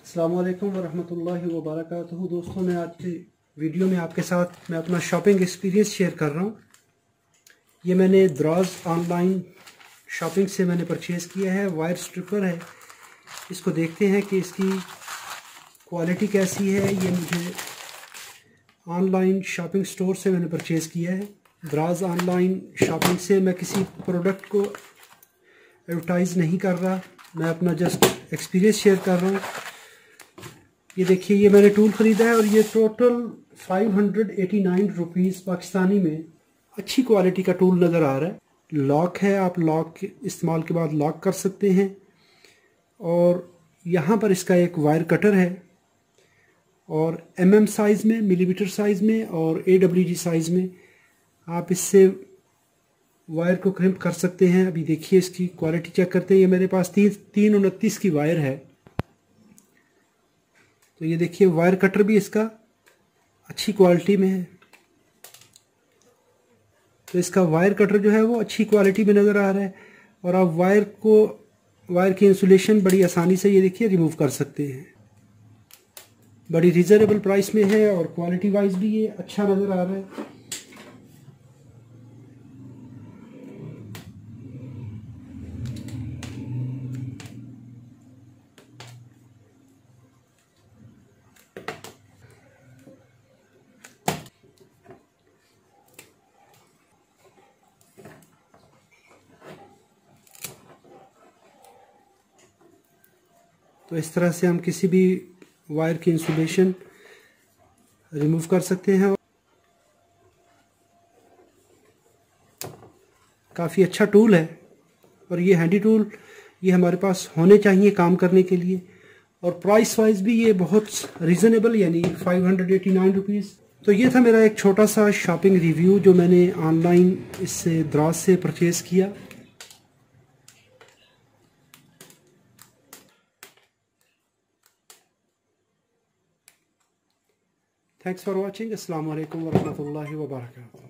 अस्सलाम वालेकुम वरहमतुल्लाहि वबरकातुहू। दोस्तों, मैं आज की वीडियो में आपके साथ मैं अपना शॉपिंग एक्सपीरियंस शेयर कर रहा हूँ। ये मैंने दराज ऑनलाइन शॉपिंग से मैंने परचेज़ किया है। वायर स्ट्रिपर है। इसको देखते हैं कि इसकी क्वालिटी कैसी है। ये मुझे ऑनलाइन शॉपिंग स्टोर से मैंने परचेज़ किया है। दराज ऑनलाइन शॉपिंग से मैं किसी प्रोडक्ट को एडवर्टाइज़ नहीं कर रहा, मैं अपना जस्ट एक्सपीरियंस शेयर कर रहा हूँ। ये देखिए, ये मैंने टूल ख़रीदा है और ये टोटल 589 रुपीज़ पाकिस्तानी में अच्छी क्वालिटी का टूल नज़र आ रहा है। लॉक है, आप लॉक के इस्तेमाल के बाद लॉक कर सकते हैं। और यहाँ पर इसका एक वायर कटर है और mm साइज़ में, मिलीमीटर साइज़ में और AWG साइज़ में आप इससे वायर को क्रिम्प कर सकते हैं। अभी देखिए, इसकी क्वालिटी चेक करते हैं। ये मेरे पास 329 की वायर है। तो ये देखिए, वायर कटर भी इसका अच्छी क्वालिटी में है। तो इसका वायर कटर जो है वो अच्छी क्वालिटी में नज़र आ रहा है और आप वायर की इंसुलेशन बड़ी आसानी से ये देखिए रिमूव कर सकते हैं। बड़ी रिजनेबल प्राइस में है और क्वालिटी वाइज भी ये अच्छा नज़र आ रहा है। तो इस तरह से हम किसी भी वायर की इंसुलेशन रिमूव कर सकते हैं। काफ़ी अच्छा टूल है और ये हैंडी टूल ये हमारे पास होने चाहिए काम करने के लिए। और प्राइस वाइज भी ये बहुत रीज़नेबल, यानी 589 रुपीज़। तो ये था मेरा एक छोटा सा शॉपिंग रिव्यू जो मैंने ऑनलाइन इससे दराज से परचेज़ किया। Thanks for watching. अस्सलाम वालेकुम वरहमतुल्लाहि वबरकातुहू।